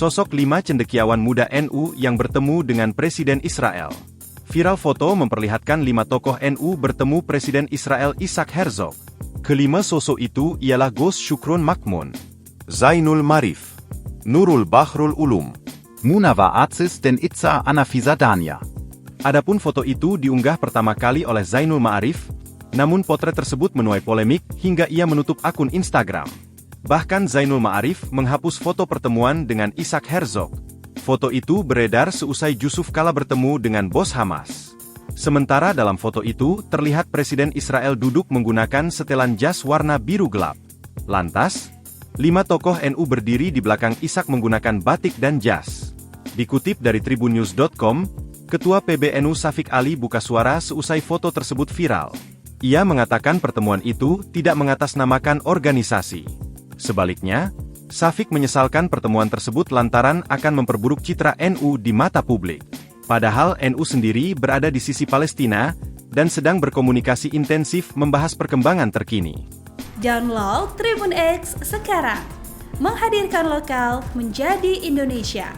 Sosok 5 cendekiawan muda NU yang bertemu dengan Presiden Israel. Viral foto memperlihatkan 5 tokoh NU bertemu Presiden Israel Isaac Herzog. Kelima sosok itu ialah Gus Syukron Makmun, Zainul Marif, Nurul Bahrul Ulum, Munawar Aziz dan Itza Anafisa Dania. Adapun foto itu diunggah pertama kali oleh Zainul Ma'arif, namun potret tersebut menuai polemik hingga ia menutup akun Instagram. Bahkan Zainul Ma'arif menghapus foto pertemuan dengan Isaac Herzog. Foto itu beredar seusai Yusuf Kala bertemu dengan bos Hamas. Sementara dalam foto itu terlihat Presiden Israel duduk menggunakan setelan jas warna biru gelap. Lantas, 5 tokoh NU berdiri di belakang Isaac menggunakan batik dan jas. Dikutip dari tribunnews.com, Ketua PBNU Syafiq Ali buka suara seusai foto tersebut viral. Ia mengatakan pertemuan itu tidak mengatasnamakan organisasi. Sebaliknya, Syafiq menyesalkan pertemuan tersebut lantaran akan memperburuk citra NU di mata publik. Padahal NU sendiri berada di sisi Palestina dan sedang berkomunikasi intensif membahas perkembangan terkini. Download Tribun X sekarang, menghadirkan lokal menjadi Indonesia.